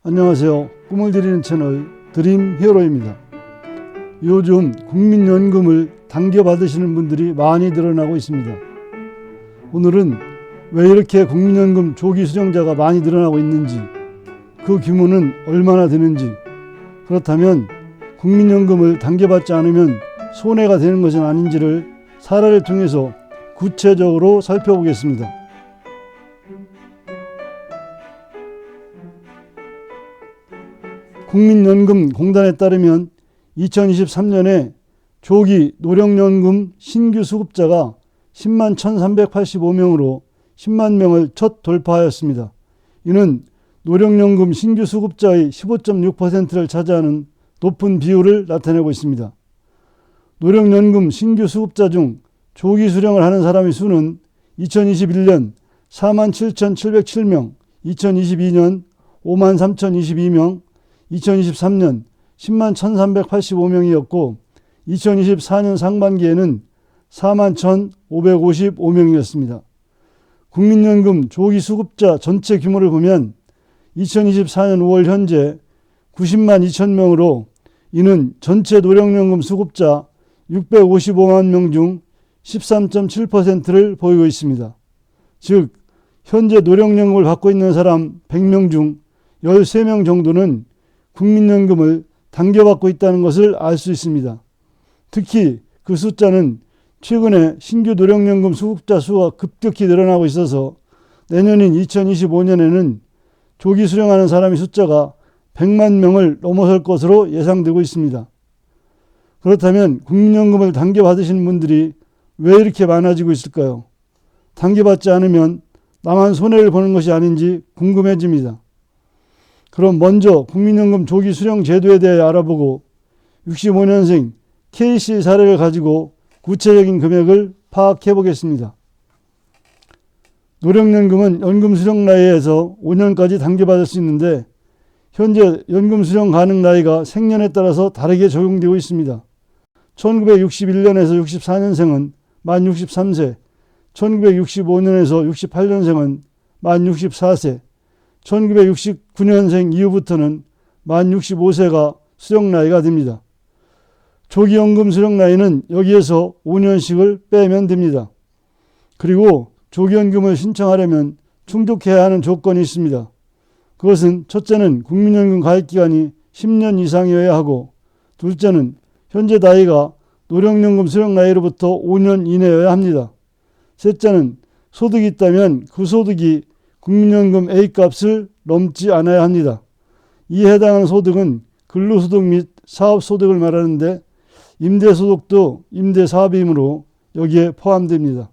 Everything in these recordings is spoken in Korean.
안녕하세요. 꿈을 드리는 채널 드림 히어로입니다. 요즘 국민연금을 당겨받으시는 분들이 많이 늘어나고 있습니다. 오늘은 왜 이렇게 국민연금 조기 수령자가 많이 늘어나고 있는지, 그 규모는 얼마나 되는지, 그렇다면 국민연금을 당겨받지 않으면 손해가 되는 것은 아닌지를 사례를 통해서 구체적으로 살펴보겠습니다. 국민연금공단에 따르면 2023년에 조기 노령연금 신규 수급자가 10만 1,385명으로 10만 명을 첫 돌파하였습니다. 이는 노령연금 신규 수급자의 15.6%를 차지하는 높은 비율을 나타내고 있습니다. 노령연금 신규 수급자 중 조기 수령을 하는 사람의 수는 2021년 4만 7,707명, 2022년 5만 3,022명, 2023년 10만 1,385명이었고 2024년 상반기에는 4만 1,555명이었습니다. 국민연금 조기 수급자 전체 규모를 보면 2024년 5월 현재 90만 2천 명으로 이는 전체 노령연금 수급자 655만 명 중 13.7%를 보이고 있습니다. 즉 현재 노령연금을 받고 있는 사람 100명 중 13명 정도는 국민연금을 당겨받고 있다는 것을 알 수 있습니다. 특히 그 숫자는 최근에 신규 노령연금 수급자 수가 급격히 늘어나고 있어서 내년인 2025년에는 조기 수령하는 사람의 숫자가 100만 명을 넘어설 것으로 예상되고 있습니다. 그렇다면 국민연금을 당겨받으시는 분들이 왜 이렇게 많아지고 있을까요? 당겨받지 않으면 나만 손해를 보는 것이 아닌지 궁금해집니다. 그럼 먼저 국민연금 조기 수령 제도에 대해 알아보고 65년생 K씨 사례를 가지고 구체적인 금액을 파악해 보겠습니다. 노령연금은 연금 수령 나이에서 5년까지 당겨받을 수 있는데 현재 연금 수령 가능 나이가 생년에 따라서 다르게 적용되고 있습니다. 1961년에서 64년생은 만 63세, 1965년에서 68년생은 만 64세, 1969년생 이후부터는 만 65세가 수령 나이가 됩니다. 조기연금 수령 나이는 여기에서 5년씩을 빼면 됩니다. 그리고 조기연금을 신청하려면 충족해야 하는 조건이 있습니다. 그것은 첫째는 국민연금 가입기간이 10년 이상이어야 하고, 둘째는 현재 나이가 노령연금 수령 나이로부터 5년 이내여야 합니다. 셋째는 소득이 있다면 그 소득이 국민연금 A값을 넘지 않아야 합니다. 이에 해당하는 소득은 근로소득 및 사업소득을 말하는데 임대소득도 임대사업이므로 여기에 포함됩니다.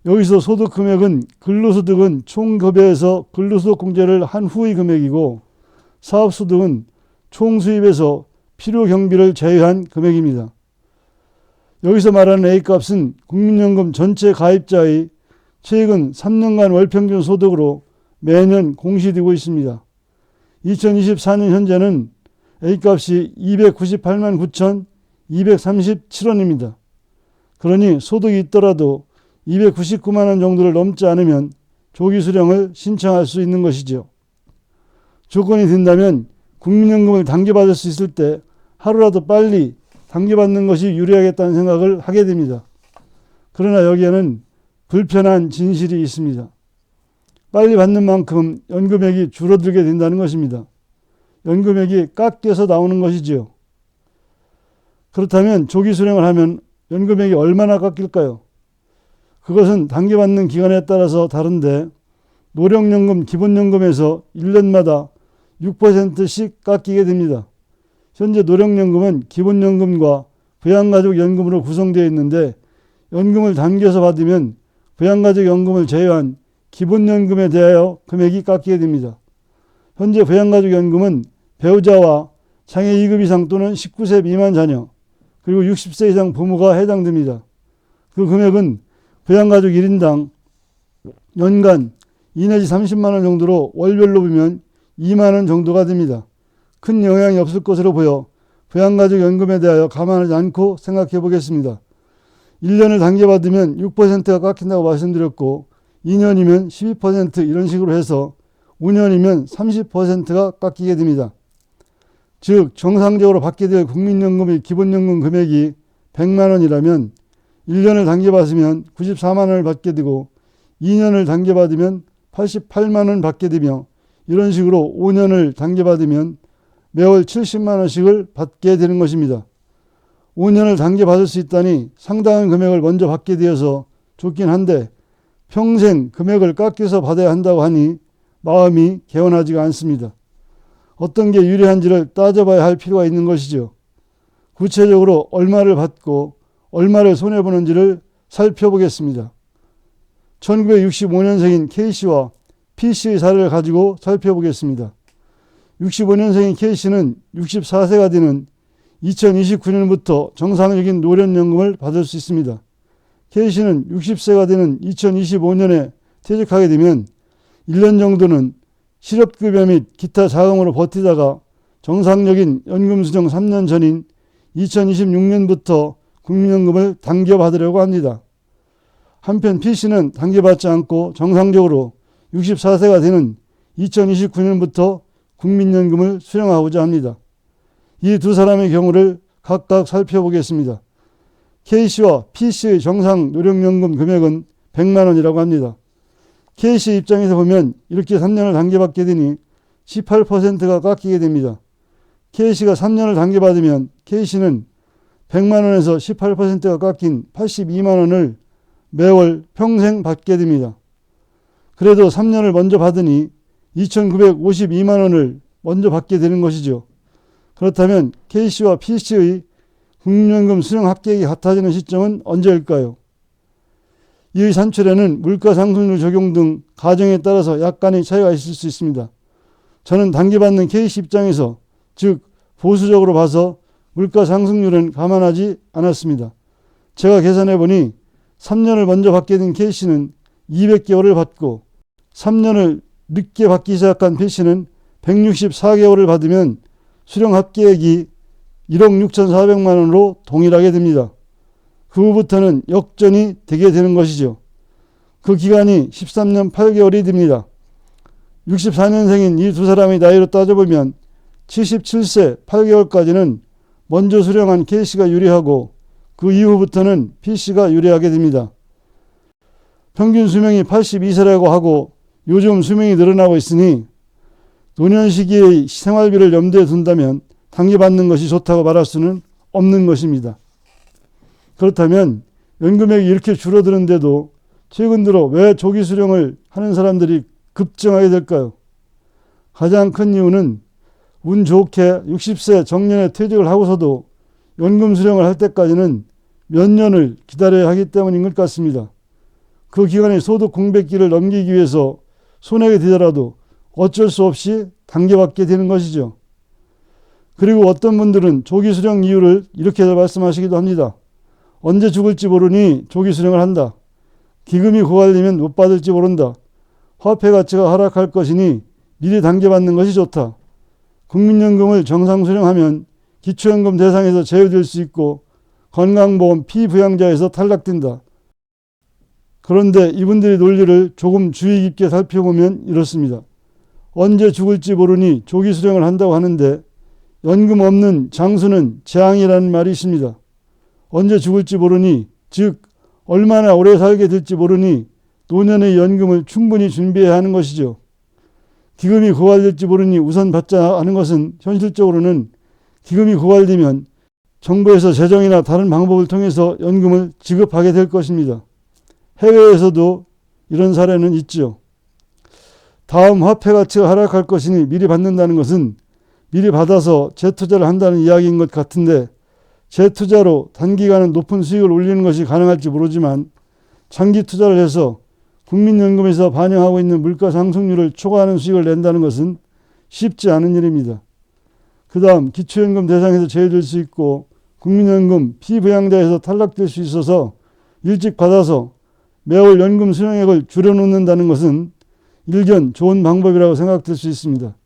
여기서 소득금액은 근로소득은 총급여에서 근로소득공제를 한 후의 금액이고 사업소득은 총수입에서 필요경비를 제외한 금액입니다. 여기서 말하는 A값은 국민연금 전체 가입자의 최근 3년간 월평균 소득으로 매년 공시되고 있습니다. 2024년 현재는 A값이 298만 9,237원입니다. 그러니 소득이 있더라도 299만 원 정도를 넘지 않으면 조기 수령을 신청할 수 있는 것이죠. 조건이 된다면 국민연금을 당겨받을 수 있을 때 하루라도 빨리 당겨받는 것이 유리하겠다는 생각을 하게 됩니다. 그러나 여기에는 불편한 진실이 있습니다. 빨리 받는 만큼 연금액이 줄어들게 된다는 것입니다. 연금액이 깎여서 나오는 것이지요. 그렇다면 조기 수령을 하면 연금액이 얼마나 깎일까요? 그것은 당겨받는 기간에 따라서 다른데 노령연금 기본연금에서 1년마다 6%씩 깎이게 됩니다. 현재 노령연금은 기본연금과 부양가족연금으로 구성되어 있는데 연금을 당겨서 받으면 부양가족연금을 제외한 기본연금에 대하여 금액이 깎이게 됩니다. 현재 부양가족연금은 배우자와 장애 2급 이상 또는 19세 미만 자녀 그리고 60세 이상 부모가 해당됩니다. 그 금액은 부양가족 1인당 연간 2 내지 30만 원 정도로 월별로 보면 2만 원 정도가 됩니다. 큰 영향이 없을 것으로 보여 부양가족연금에 대하여 감안하지 않고 생각해 보겠습니다. 1년을 당겨받으면 6%가 깎인다고 말씀드렸고 2년이면 12% 이런 식으로 해서 5년이면 30%가 깎이게 됩니다. 즉 정상적으로 받게 될 국민연금의 기본연금 금액이 100만 원이라면 1년을 당겨받으면 94만 원을 받게 되고 2년을 당겨받으면 88만 원 받게 되며 이런 식으로 5년을 당겨받으면 매월 70만 원씩을 받게 되는 것입니다. 5년을 당겨받을 수 있다니 상당한 금액을 먼저 받게 되어서 좋긴 한데 평생 금액을 깎여서 받아야 한다고 하니 마음이 개운하지가 않습니다. 어떤 게 유리한지를 따져봐야 할 필요가 있는 것이죠. 구체적으로 얼마를 받고 얼마를 손해보는지를 살펴보겠습니다. 1965년생인 K씨와 P씨의 사례를 가지고 살펴보겠습니다. 65년생인 K씨는 64세가 되는 2029년부터 정상적인 노령연금을 받을 수 있습니다. K씨는 60세가 되는 2025년에 퇴직하게 되면 1년 정도는 실업급여 및 기타 자금으로 버티다가 정상적인 연금 수령 3년 전인 2026년부터 국민연금을 당겨받으려고 합니다. 한편 P씨는 당겨받지 않고 정상적으로 64세가 되는 2029년부터 국민연금을 수령하고자 합니다. 이 두 사람의 경우를 각각 살펴보겠습니다. K씨와 P씨의 정상 노령연금 금액은 100만 원이라고 합니다. K씨 입장에서 보면 이렇게 3년을 당겨받게 되니 18%가 깎이게 됩니다. K씨가 3년을 당겨받으면 K씨는 100만 원에서 18%가 깎인 82만 원을 매월 평생 받게 됩니다. 그래도 3년을 먼저 받으니 2,952만 원을 먼저 받게 되는 것이죠. 그렇다면 K씨와 P씨의 국민연금 수령 합계액이 같아지는 시점은 언제일까요? 이 산출에는 물가상승률 적용 등 가정에 따라서 약간의 차이가 있을 수 있습니다. 저는 당겨받는 K씨 입장에서 즉 보수적으로 봐서 물가상승률은 감안하지 않았습니다. 제가 계산해 보니 3년을 먼저 받게 된 K씨는 200개월을 받고 3년을 늦게 받기 시작한 P씨는 164개월을 받으면 수령 합계액이 1억 6,400만 원으로 동일하게 됩니다. 그 후부터는 역전이 되게 되는 것이죠. 그 기간이 13년 8개월이 됩니다. 64년생인 이 두 사람의 나이로 따져보면 77세 8개월까지는 먼저 수령한 K씨가 유리하고 그 이후부터는 P씨가 유리하게 됩니다. 평균 수명이 82세라고 하고 요즘 수명이 늘어나고 있으니 노년 시기의 생활비를 염두에 둔다면 당겨받는 것이 좋다고 말할 수는 없는 것입니다. 그렇다면 연금액이 이렇게 줄어드는데도 최근 들어 왜 조기 수령을 하는 사람들이 급증하게 될까요? 가장 큰 이유는 운 좋게 60세 정년에 퇴직을 하고서도 연금 수령을 할 때까지는 몇 년을 기다려야 하기 때문인 것 같습니다. 그 기간의 소득 공백기를 넘기기 위해서 손해가 되더라도 어쩔 수 없이 당겨받게 되는 것이죠. 그리고 어떤 분들은 조기 수령 이유를 이렇게 말씀하시기도 합니다. 언제 죽을지 모르니 조기 수령을 한다. 기금이 고갈되면 못 받을지 모른다. 화폐 가치가 하락할 것이니 미리 당겨받는 것이 좋다. 국민연금을 정상 수령하면 기초연금 대상에서 제외될 수 있고 건강보험 피부양자에서 탈락된다. 그런데 이분들의 논리를 조금 주의 깊게 살펴보면 이렇습니다. 언제 죽을지 모르니 조기 수령을 한다고 하는데 연금 없는 장수는 재앙이라는 말이 있습니다. 언제 죽을지 모르니 즉 얼마나 오래 살게 될지 모르니 노년의 연금을 충분히 준비해야 하는 것이죠. 기금이 고갈될지 모르니 우선 받자 하는 것은 현실적으로는 기금이 고갈되면 정부에서 재정이나 다른 방법을 통해서 연금을 지급하게 될 것입니다. 해외에서도 이런 사례는 있죠. 다음 화폐 가치가 하락할 것이니 미리 받는다는 것은 미리 받아서 재투자를 한다는 이야기인 것 같은데 재투자로 단기간은 높은 수익을 올리는 것이 가능할지 모르지만 장기 투자를 해서 국민연금에서 반영하고 있는 물가 상승률을 초과하는 수익을 낸다는 것은 쉽지 않은 일입니다. 그 다음 기초연금 대상에서 제외될 수 있고 국민연금 피부양자에서 탈락될 수 있어서 일찍 받아서 매월 연금 수령액을 줄여놓는다는 것은 일견 좋은 방법이라고 생각될 수 있습니다.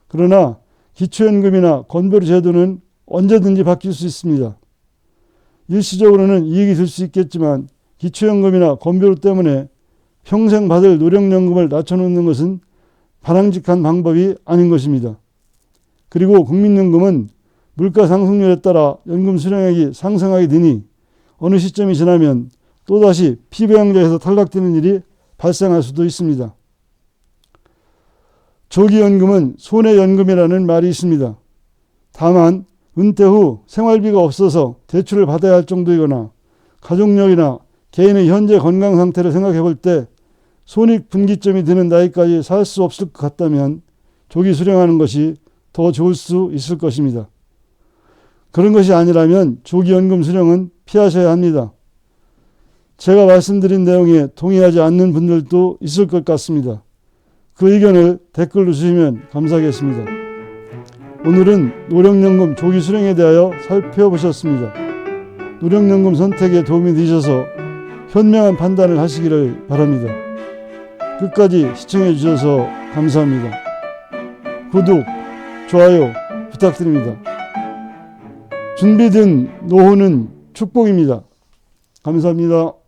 그러나 기초연금이나 건보료 제도는 언제든지 바뀔 수 있습니다. 일시적으로는 이익이 될 수 있겠지만 기초연금이나 건보료 때문에 평생 받을 노령연금을 낮춰놓는 것은 바람직한 방법이 아닌 것입니다. 그리고 국민연금은 물가 상승률에 따라 연금 수령액이 상승하게 되니 어느 시점이 지나면 또다시 피부양자에서 탈락되는 일이 발생할 수도 있습니다. 조기연금은 손해연금이라는 말이 있습니다. 다만 은퇴 후 생활비가 없어서 대출을 받아야 할 정도이거나 가족력이나 개인의 현재 건강 상태를 생각해 볼 때 손익분기점이 드는 나이까지 살 수 없을 것 같다면 조기 수령하는 것이 더 좋을 수 있을 것입니다. 그런 것이 아니라면 조기연금 수령은 피하셔야 합니다. 제가 말씀드린 내용에 동의하지 않는 분들도 있을 것 같습니다. 그 의견을 댓글로 주시면 감사하겠습니다. 오늘은 노령연금 조기 수령에 대하여 살펴보셨습니다. 노령연금 선택에 도움이 되셔서 현명한 판단을 하시기를 바랍니다. 끝까지 시청해 주셔서 감사합니다. 구독, 좋아요 부탁드립니다. 준비된 노후는 축복입니다. 감사합니다.